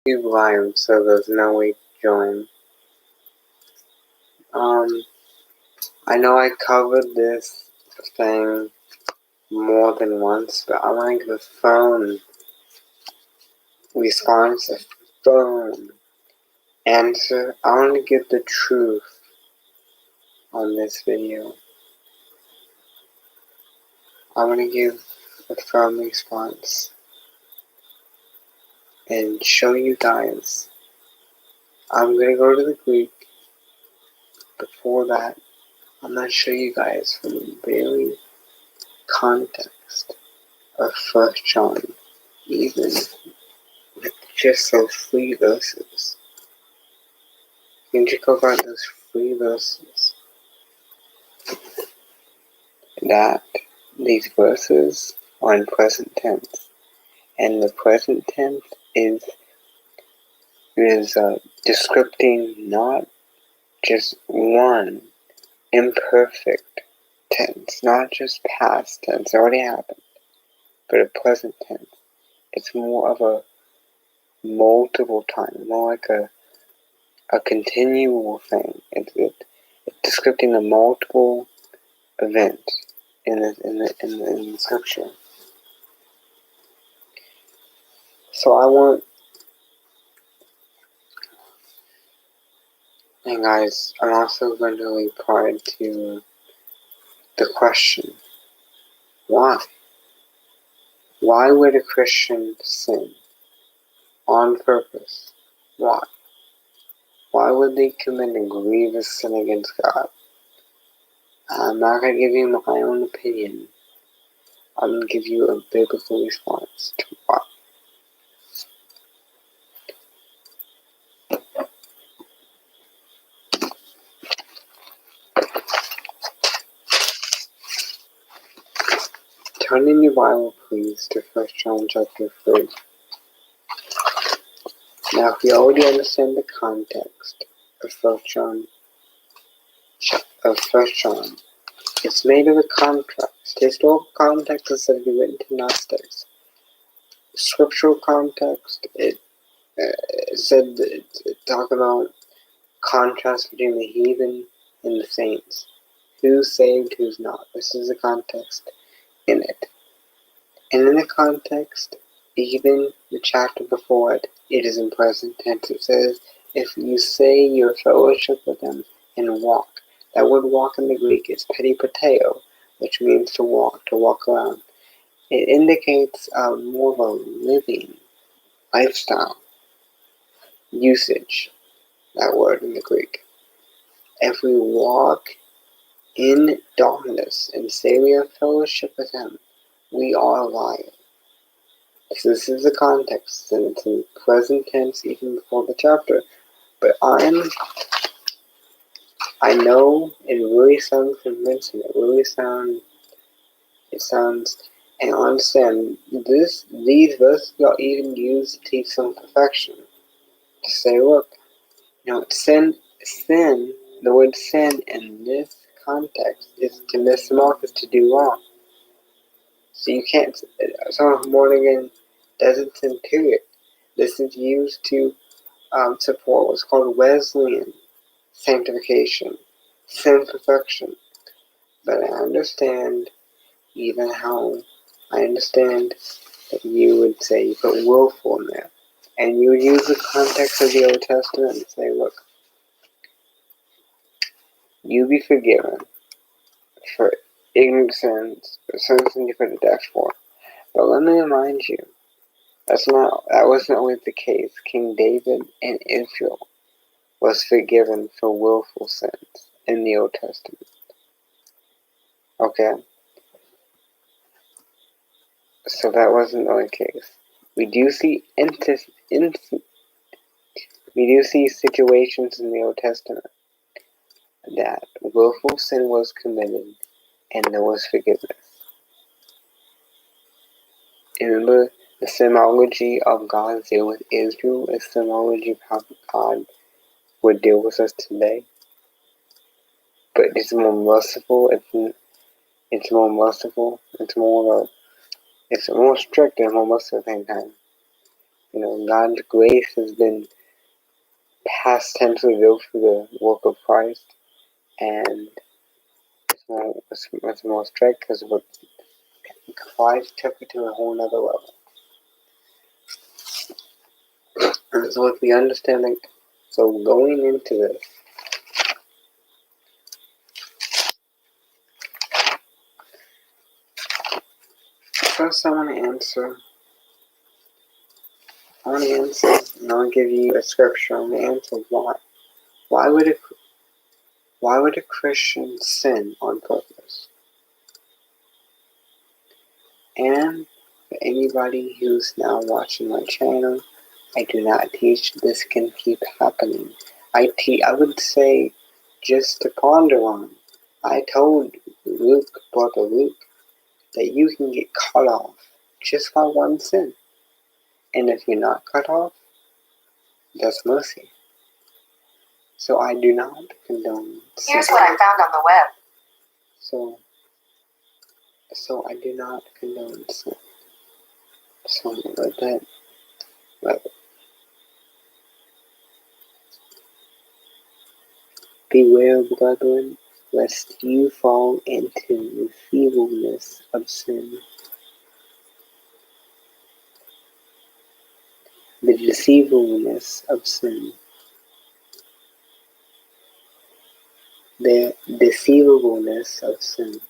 Live, so there's no way to join. I know I covered this thing more than once, but I want to give a phone response, a phone answer. I want to give the truth on this video. I want to give a firm response and show you guys. I'm going to go to the Greek. Before that, I'm going to show you guys from the very context of 1 John, even with just those 3 verses. You can check about those 3 verses. That these verses are in present tense, and the present tense is descripting not just one imperfect tense, not just past tense, already happened, but a present tense. It's more of a multiple time, more like a continual thing. It's descripting a multiple event in the scripture. So and guys, I'm also going to reply to the question, why? Why would a Christian sin on purpose? Why? Why would they commit a grievous sin against God? I'm not going to give you my own opinion. I'm going to give you a biblical response to why. Turn in your Bible, please, to 1 John chapter 3. Now, if you already understand the context of 1 John, it's made of a contrast. Historical context is said to be written to Gnostics. Scriptural context, it said that it talk about contrast between the heathen and the saints. Who's saved, who's not. This is the context in it. And in the context, even the chapter before it, it is in present tense. It says, if you say your fellowship with them and walk. That word walk in the Greek is pedipateo, which means to walk around. It indicates more of a living lifestyle usage, that word in the Greek. If we walk in darkness and say we have fellowship with him, we are lying. So this is the context, and it's in present tense even before the chapter. But I know it really sounds convincing. It sounds, and I understand these verses are even used to teach some perfection. To say, look, sin, the word sin in this context is to miss the mark, is to do wrong. So you can't, someone born again doesn't sin, period. This is used to support what's called Wesleyan sanctification, sin perfection. But I understand even how I understand that you would say you put willful in there. And you would use the context of the Old Testament and say, look, you be forgiven for ignorant sins, for sins you put to death for. But let me remind you, that wasn't always the case. King David in Israel was forgiven for willful sins in the Old Testament. Okay? So that wasn't the only case. We do see situations in the Old Testament that willful sin was committed and there was forgiveness. Remember, the symbology of God's deal with Israel is symbology of how God would deal with us today. But it's more merciful. It's more merciful. It's more strict and more merciful at the same time. God's grace has been past tense revealed through the work of Christ, and it's more strict because Christ took it to a whole nother level. And so if we understand, so going into this, first I want to answer, and I'll give you a scripture. I want to answer why. Why would a Christian sin on purpose? And for anybody who's now watching my channel, I do not teach this can keep happening. I would say just to ponder on. I told Brother Luke, that you can get cut off just by one sin. And if you're not cut off, that's mercy. So I do not condone sin. Here's what I found on the web. So I do not condone sin. So let that. Beware, brethren, lest you fall into the feebleness of sin. The deceivableness of sin. The deceivableness of sin.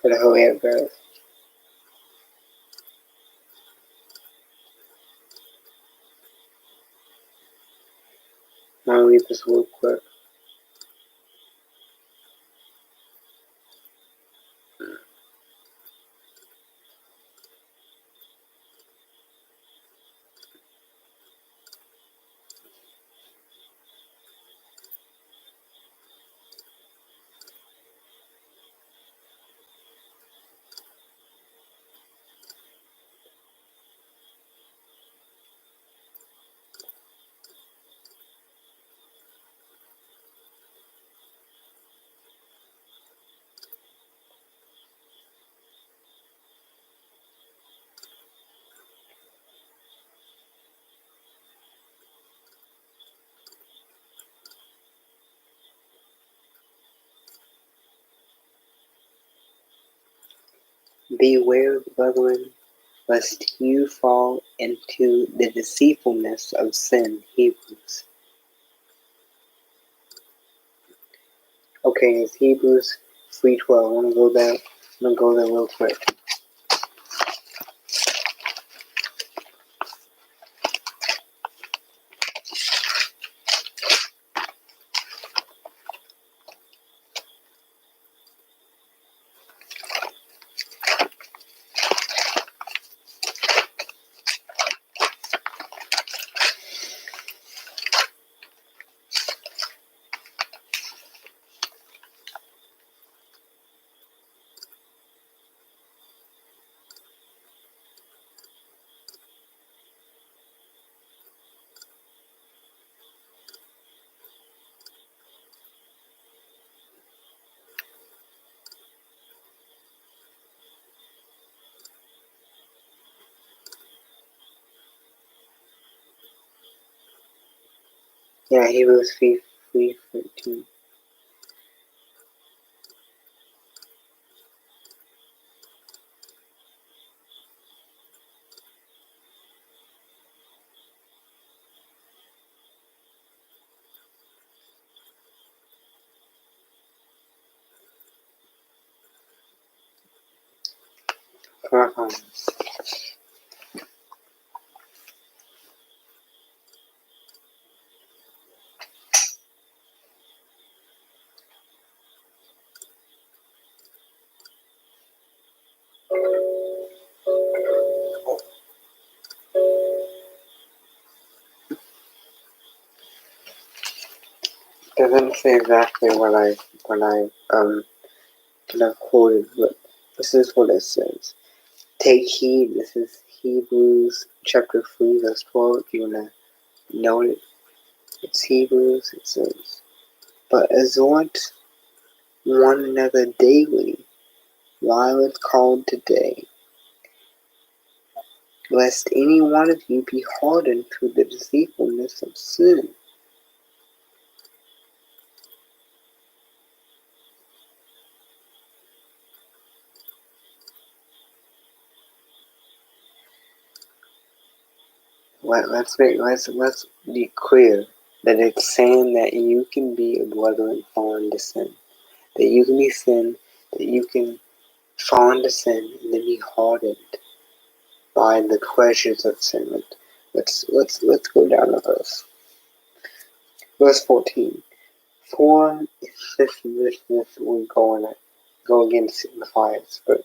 For the Holy Spirit. I'm going to read this real quick. Beware, brethren, lest you fall into the deceitfulness of sin. Hebrews. Okay, it's Hebrews 3:12. I'm gonna go there. I'm gonna go there real quick. Yeah, Hebrews 3:13. doesn't say exactly what I quoted, but this is what it says. Take heed. This is Hebrews chapter 3, verse 12. If you wanna note it, it's Hebrews. It says, "But exhort one another daily, while it's called today, lest any one of you be hardened through the deceitfulness of sin." Let's be clear that it's saying that you can be a brother and fall into sin, that you can be sin, that you can fall into sin and then be hardened by the pleasures of sin. Let's go down the verse. Verse 14. For this we go against the fires, but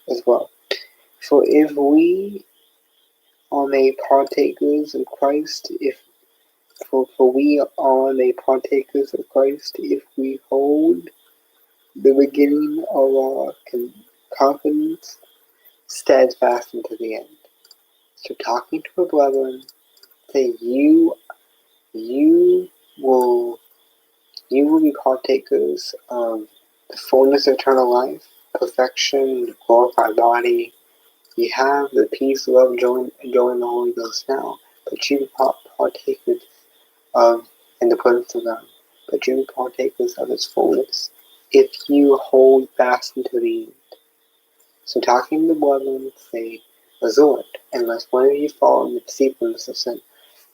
as well. For if we are made partakers of Christ, for we are made partakers of Christ, if we hold the beginning of our confidence steadfast unto the end. So talking to a brethren, say you will be partakers of the fullness of eternal life, perfection, the glorified body. You have the peace, love, joy in the Holy Ghost now, but you partakers of in the presence of God, but you partakers of His fullness, if you hold fast unto the end. So talking to the brethren, say, exhort, unless one of you fall in the deceitfulness of sin.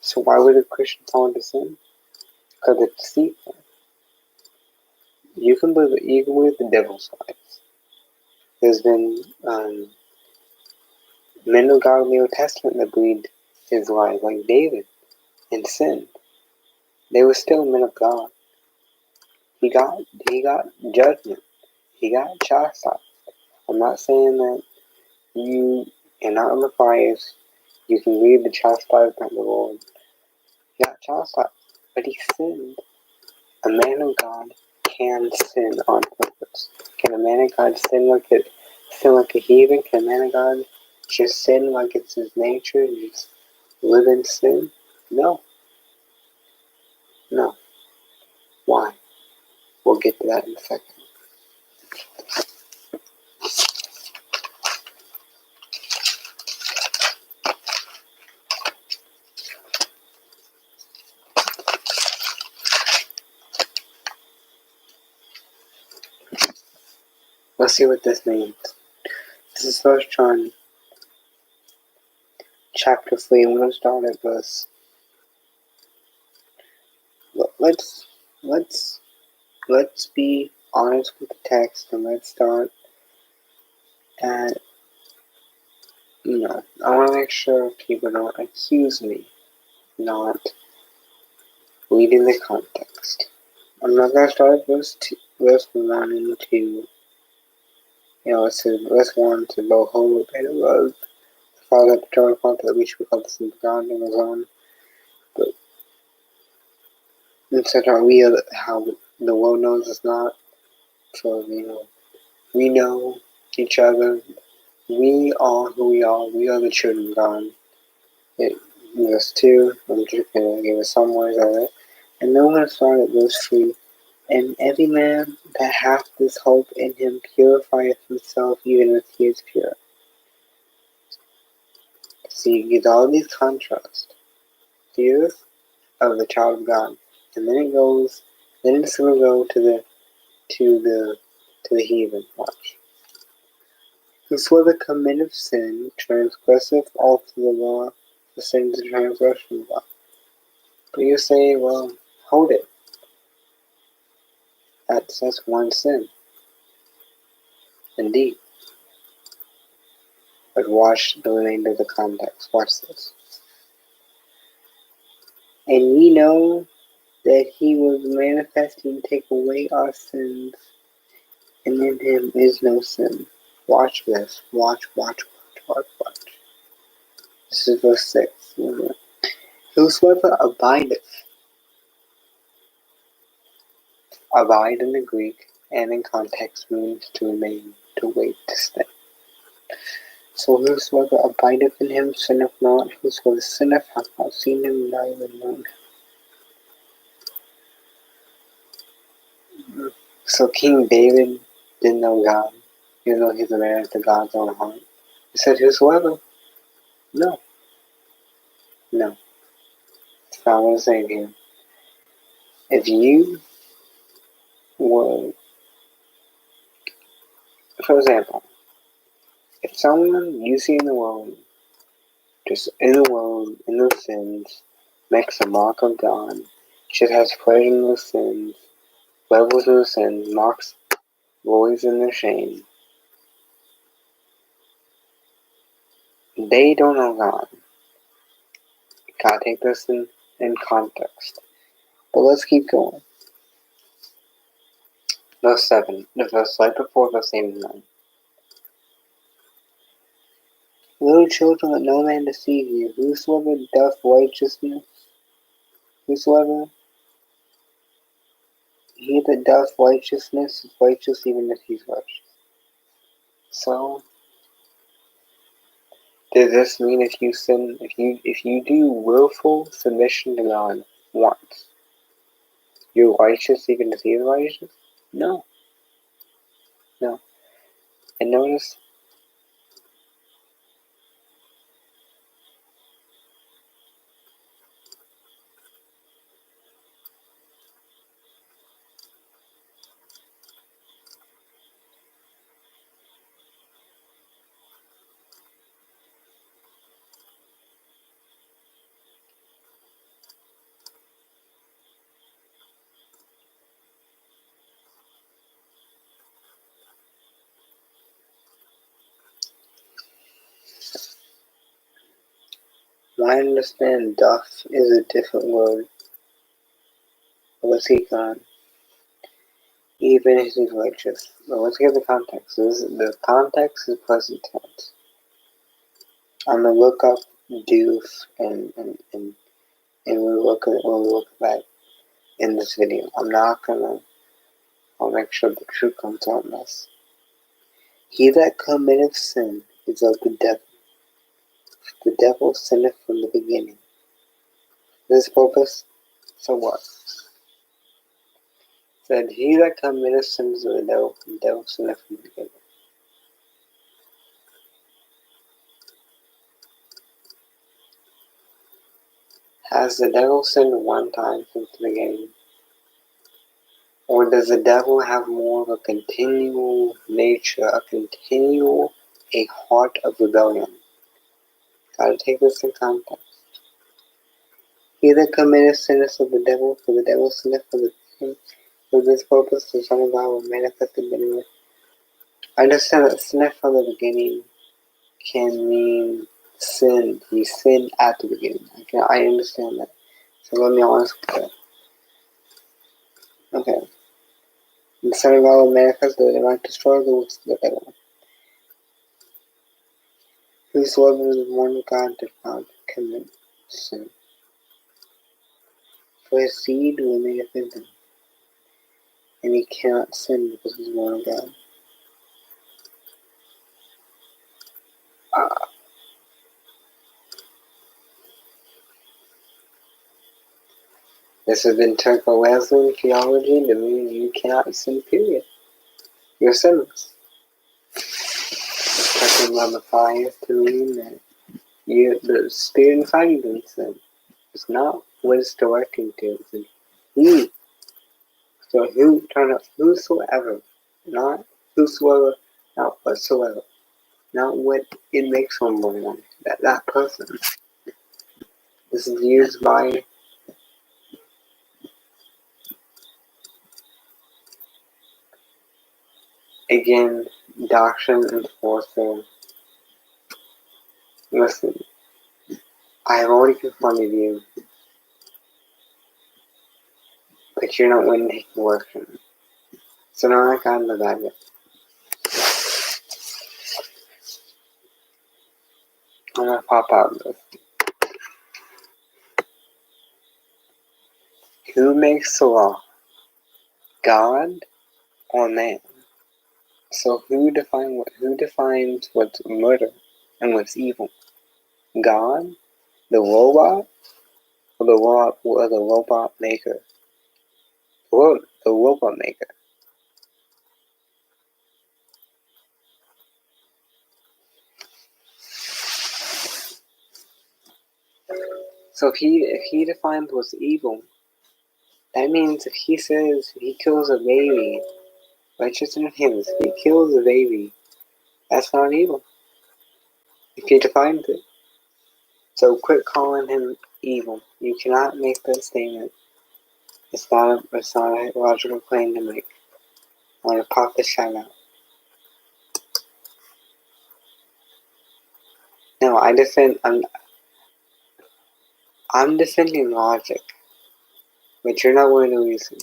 So why would a Christian fall into sin? Because it's deceitful. You can believe the devil's lies. There's been men of God in the Old Testament that believed his lies, like David, and sinned. They were still men of God. He got judgment. He got chastised. I'm not saying that you are not on the fires. You can read the chastisement of the Lord. He got chastised, but he sinned. A man of God can sin on purpose. Can a man of God sin like a heathen? Can a man of God just sin like it's his nature and just live in sin? No. No. Why? We'll get to that in a second. Let's see what this means. This is 1 John chapter 3. I'm going to start at verse. Let's be honest with the text, and let's start at, I want to make sure people don't accuse me not reading the context. I'm not going to start at verse 1 and 2. It says verse 1 to both hope and love. The Father of the eternal Father, that we should be called the Son of God and His own. But instead, how the world knows us not. So, we know each other. We are who we are. We are the children of God. Verse 2, I'm just going to give us some words of it. And then we're going to start at verse 3. And every man that hath this hope in him purifieth himself even as he is pure. So you get all these contrasts. Fears of the child of God. And then it's going to go to the heathen. Watch. Whosoever committeth sin transgresseth also the law, for sin is the transgression of the law. But you say, well, hold it. That's one sin. Indeed. But watch the remainder of the context. Watch this. And ye know that he was manifested to take away our sins, and in him is no sin. Watch this. Watch. This is verse 6. Whosoever abideth Abide in the Greek and in context means to remain, to wait, to stay. So whosoever abideth in him sinneth not, whosoever sinneth hath not seen him, neither known him. So King David didn't know God, even though he's a man after God's own heart. He said, whosoever? No. No. That's not what I'm saying here. If you were, for example, if someone you see in the world, just in the world, in those sins, makes a mock of God, just has pleasure in those sins, revels in those sins, mocks, glories in their shame, they don't know God. Gotta take this in context. But let's keep going. Verse 7, the verse right before verse 8 and 9. Little children, let no man deceive you. Whosoever doth righteousness, whosoever he that doth righteousness is righteous even as he's righteous. So, does this mean if you sin, if you do willful submission to God once, you're righteous even as he is righteous? No. No. And notice, I understand doth is a different word. Let's keep on. Even as he's righteous. Well, let's get the context. The context is present tense. I'm gonna look up doth and we'll look at that in this video. I'll make sure the truth comes on this. He that committeth sin is of the devil. The devil sinneth from the beginning. This purpose, so what? Said he that committeth sin is of the devil sinneth from the beginning. Has the devil sinned one time since the beginning? Or does the devil have more of a continual nature, a heart of rebellion? Gotta take this in context. He that committeth sin is of the devil, for the devil sinneth for the beginning. For this purpose the Son of God was manifested anyway. I understand that sinneth from the beginning can mean sin. He sinned at the beginning. I understand that. So let me honest with that. Okay. The Son of God was manifested that it might destroy the works of the devil. Whosoever is born of God does not commit sin. For his seed remaineth in him, and he cannot sin because he is born of God. This has been Turco-Wesleyan theology to mean you cannot sin, period. You're sinless. Turco-Matthias to mean that the spirit inside you doesn't sin. It's not what it's directing to. It's he. So whosoever, not whosoever, not whatsoever, not what it makes someone want. That person. This is used by again doctrine enforcer. Listen, I have already confronted you, but you're not willing to take the work from me. So now I got in the bag. I'm gonna pop out this. Who makes the law? God or man? So who defines what's murder and what's evil? God, the robot, or the robot maker? Or the robot maker. So if he defines what's evil, that means if he says he kills a baby, righteous in him, if he kills a baby, that's not evil. If he defines it. So quit calling him evil. You cannot make that statement. It's not a logical claim to make. I'm gonna pop this shot out. No, I'm defending logic, but you're not willing to reason.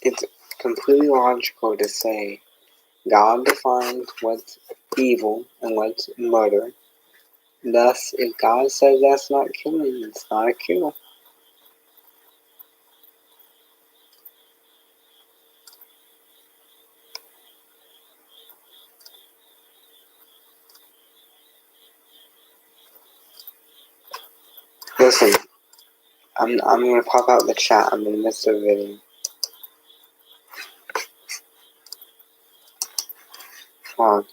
It's completely logical to say God defines what's evil and what's murder. Thus, if God says that's not killing, it's not a kill. Listen, I'm gonna pop out the chat. I'm in the midst of a video. Wow,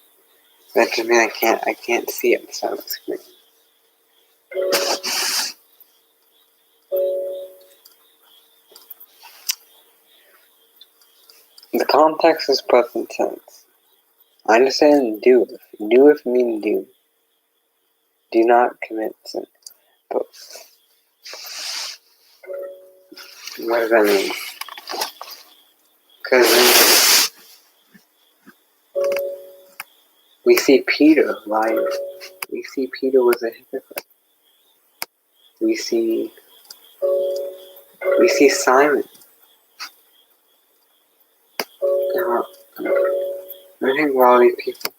that just means I can't see it beside the screen. The context is present tense. I understand do. Do if mean do. Do not commit sin. But what does that mean? Because we see Peter lying. We see Peter was a hypocrite. We see Simon. I think all these people.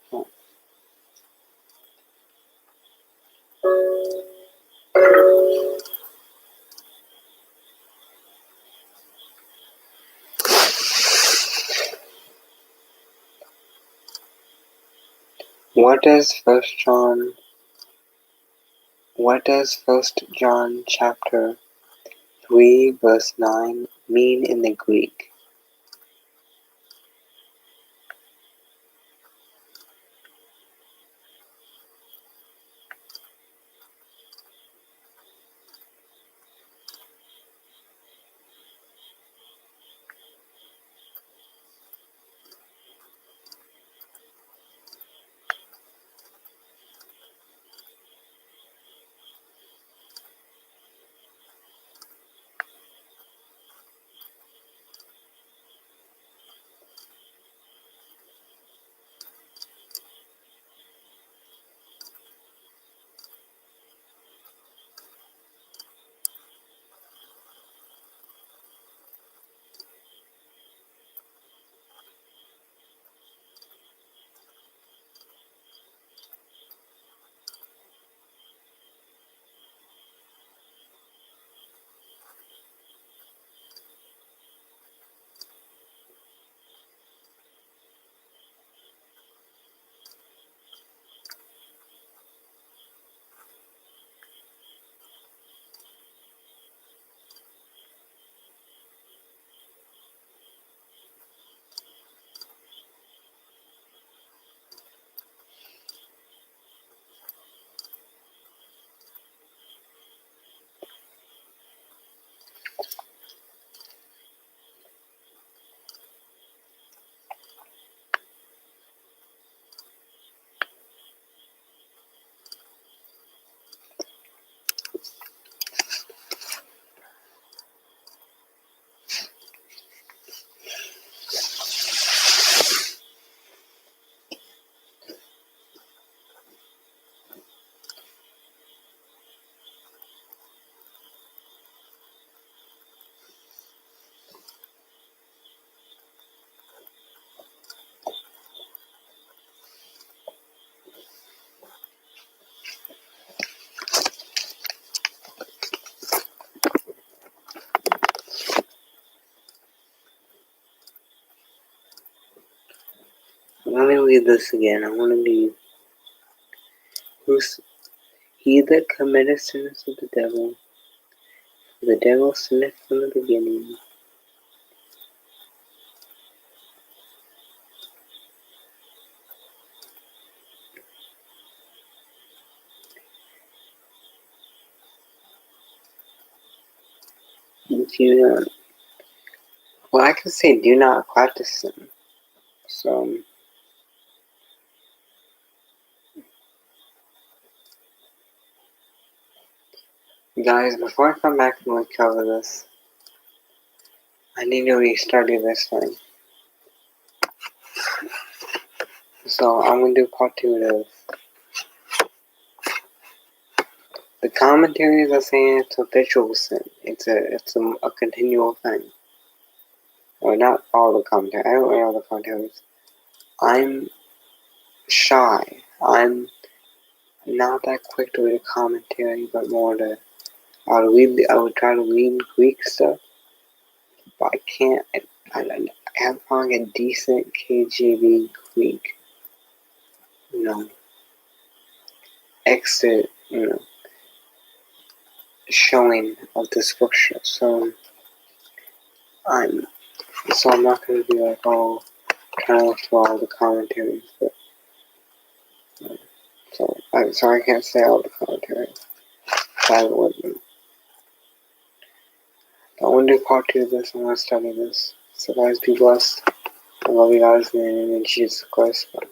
What does First John chapter 3 verse 9 mean in the Greek? let me read this again. I want to be. He that committeth sinneth of the devil sinneth from the beginning. Well, I can say do not practice sin. So, guys, before I come back and recover this, I need to restudy this thing. So, I'm going to do part 2 of this. The commentaries are saying it's habitual sin. It's a continual thing. Well, not all the commentaries. I don't read all the commentaries. I'm shy. I'm not that quick to read a commentary, but more to. I would try to read Greek stuff, but I can't. I haven't found a decent KJV Greek, exit, showing of the scripture. So I'm not gonna be like, oh, trying to look through all the commentaries, but so I can't say all the commentaries. I haven't read them. But I want to do part 2 of this. I want to study this. So guys, be blessed. I love you guys in the name of Jesus Christ. Bye.